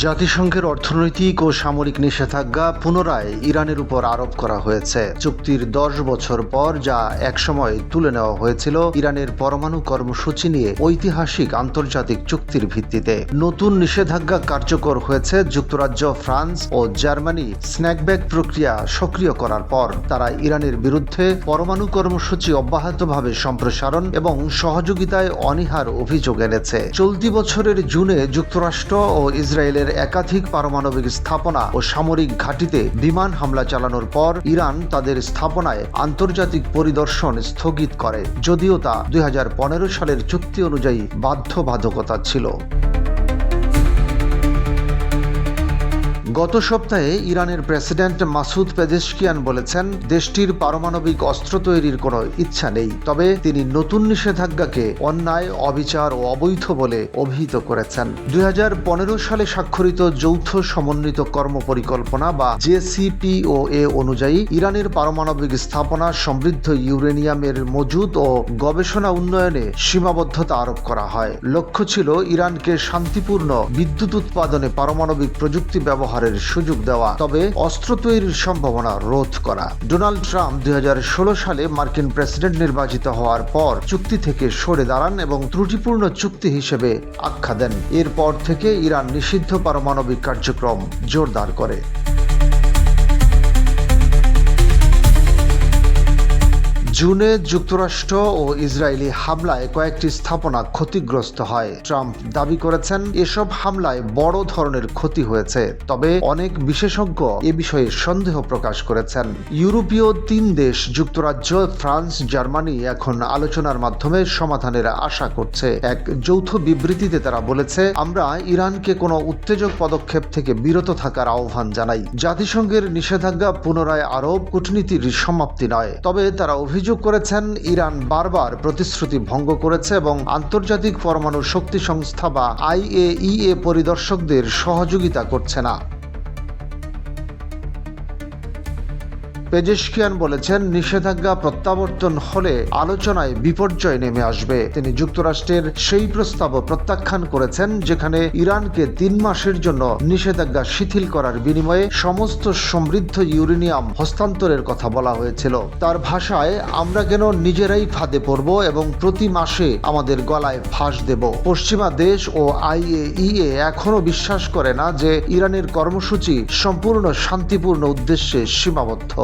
জাতিসংঘের অর্থনৈতিক ও সামরিক নিষেধাজ্ঞা পুনরায় ইরানের উপর আরোপ করা হয়েছে। চুক্তির 10 বছর পর যা একসময় তুলে নেওয়া হয়েছিল ইরানের পরমাণু কর্মসূচি নিয়ে ঐতিহাসিক আন্তর্জাতিক চুক্তির ভিত্তিতে। নতুন নিষেধাজ্ঞা কার্যকর হয়েছে যুক্তরাজ্য, ফ্রান্স ও জার্মানি স্ন্যাকব্যাক প্রক্রিয়া সক্রিয় করার পর। তারা ইরানের বিরুদ্ধে পরমাণু কর্মসূচি অব্যাহতভাবে সম্প্রসারণ এবং সহযোগিতায় অনীহার অভিযোগ এনেছে। চলতি বছরের জুনে যুক্তরাষ্ট্র ও ইসরায়েলের একাধিক পারমাণবিক স্থাপনা ও সামরিক ঘাঁটিতে বিমান হামলা চালানোর পর ইরান তাদের স্থাপনায় আন্তর্জাতিক পরিদর্শন স্থগিত করে, যদিও তা 2015 সালের চুক্তি অনুযায়ী বাধ্যবাধকতা ছিল। গত সপ্তাহে ইরানের প্রেসিডেন্ট মাসুদ পেজেশকিয়ান বলেছেন দেশটির পারমাণবিক অস্ত্র তৈরির কোনো ইচ্ছা নেই, তবে তিনি নতুন নিষেধাজ্ঞাকে অন্যায়, অবিচার ও অবৈধ বলে অভিহিত করেছেন। 2015 সালে স্বাক্ষরিত যৌথ সমন্বিত কর্মপরিকল্পনা বা JCPOA অনুযায়ী ইরানের পারমাণবিক স্থাপনা সমৃদ্ধ ইউরেনিয়ামের মজুদ ও গবেষণা উন্নয়নে সীমাবদ্ধতা আরোপ করা হয়। লক্ষ্য ছিল ইরানকে শান্তিপূর্ণ বিদ্যুৎ উৎপাদনে পারমাণবিক প্রযুক্তি ব্যবহারের সুযোগ দেওয়া, তবে অস্ত্র তৈরির সম্ভাবনা রোধ করা। ডোনাল্ড ট্রাম্প 2016 সালে মার্কিন প্রেসিডেন্ট নির্বাচিত হওয়ার পর চুক্তি থেকে সরে দাঁড়ান এবং ত্রুটিপূর্ণ চুক্তি হিসেবে আখ্যা দেন। এরপর থেকে ইরান নিষিদ্ধ পারমাণবিক কার্যক্রম জোরদার করে। জুনে যুক্তরাষ্ট্র ও ইসরায়েলি হামলায় কয়েকটি স্থাপনা ক্ষতিগ্রস্ত হয়। ট্রাম্প দাবি করেছেন এসব হামলায় বড় ধরনের ক্ষতি হয়েছে, তবে অনেক বিশেষজ্ঞ এ বিষয়ে সন্দেহ প্রকাশ করেছেন। ইউরোপীয় 3 দেশ যুক্তরাজ্য, ফ্রান্স, জার্মানি এখন আলোচনার মাধ্যমে সমাধানের আশা করছে। এক যৌথ বিবৃতিতে তারা বলেছে, আমরা ইরানকে কোনো উত্তেজক পদক্ষেপ থেকে বিরত থাকার আহ্বান জানাই। জাতিসংঘের নিষেধাজ্ঞা পুনরায় আরোপ কূটনীতির সমাপ্তি নয়, তবে তারা অভিযোগ করেছেন ইরান বারবার প্রতিশ্রুতি ভঙ্গ করেছে এবং আন্তর্জাতিক পরমাণু শক্তি সংস্থা বা IAEA পরিদর্শকদের সহযোগিতা করছে না। পেজেশকিয়ান বলেছেন নিষেধাজ্ঞা প্রত্যাবর্তন হলে আলোচনায় বিপর্যয় নেমে আসবে। তিনি যুক্তরাষ্ট্রের সেই প্রস্তাবও প্রত্যাখ্যান করেছেন যেখানে ইরানকে 3 মাসের জন্য নিষেধাজ্ঞা শিথিল করার বিনিময়ে সমস্ত সমৃদ্ধ ইউরেনিয়াম হস্তান্তরের কথা বলা হয়েছিল। তার ভাষায়, আমরা কেন নিজেরাই ফাঁদে পড়ব এবং প্রতি মাসে আমাদের গলায় ফাঁস দেব। পশ্চিমা দেশ ও IAEA এখনও বিশ্বাস করে না যে ইরানের কর্মসূচি সম্পূর্ণ শান্তিপূর্ণ উদ্দেশ্যে সীমাবদ্ধ।